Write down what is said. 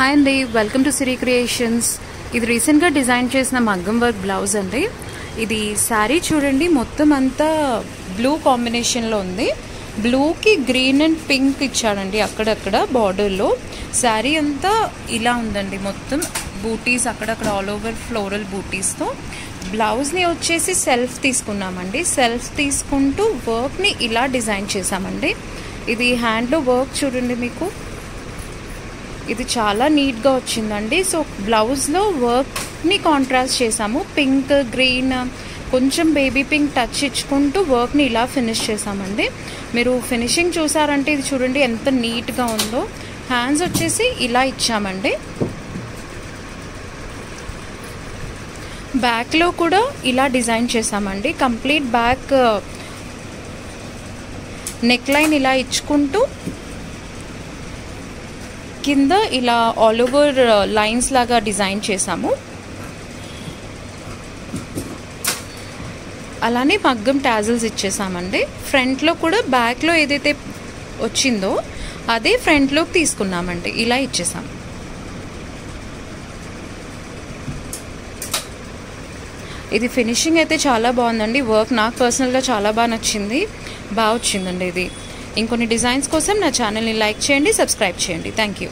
Hi అండి, welcome to Siri creations. ఇది రీసెంట్గా డిజైన్ చేసిన మగ్గం వర్క్ బ్లౌజ్ అండి. ఇది శారీ చూడండి, మొత్తం అంతా బ్లూ కాంబినేషన్లో ఉంది. బ్లూకి గ్రీన్ అండ్ పింక్ ఇచ్చాడండి అక్కడక్కడ బార్డర్లో. శారీ అంతా ఇలా ఉందండి, మొత్తం బూటీస్ అక్కడక్కడ ఆల్ ఓవర్ ఫ్లోరల్ బూటీస్తో. బ్లౌజ్ని వచ్చేసి సెల్ఫ్ తీసుకున్నామండి. సెల్ఫ్ తీసుకుంటూ వర్క్ని ఇలా డిజైన్ చేసామండి. ఇది హ్యాండ్లో వర్క్ చూడండి, మీకు ఇది చాలా నీట్గా వచ్చిందండి. సో బ్లౌజ్లో వర్క్ని కాంట్రాస్ట్ చేసాము. పింక్, గ్రీన్, కొంచెం బేబీ పింక్ టచ్ ఇచ్చుకుంటూ వర్క్ని ఇలా ఫినిష్ చేసామండి. మీరు ఫినిషింగ్ చూసారంటే ఇది చూడండి ఎంత నీట్గా ఉందో. హ్యాండ్స్ వచ్చేసి ఇలా ఇచ్చామండి. బ్యాక్లో కూడా ఇలా డిజైన్ చేసామండి. కంప్లీట్ బ్యాక్ నెక్ లైన్ ఇలా ఇచ్చుకుంటూ కింద ఇలా ఆల్ ఓవర్ లైన్స్ లాగా డిజైన్ చేసాము. అలానే మగ్గం టాజిల్స్ ఇచ్చేసామండి. ఫ్రంట్లో కూడా బ్యాక్లో ఏదైతే వచ్చిందో అదే ఫ్రంట్లోకి తీసుకున్నామండి. ఇలా ఇచ్చేసాం. ఇది ఫినిషింగ్ అయితే చాలా బాగుందండి. వర్క్ నాకు పర్సనల్గా చాలా బాగా నచ్చింది. బాగా వచ్చిందండి ఇది. ఇంకొన్ని డిజైన్స్ కోసం నా ఛానల్ని లైక్ చేయండి, సబ్స్క్రైబ్ చేయండి. Thank you.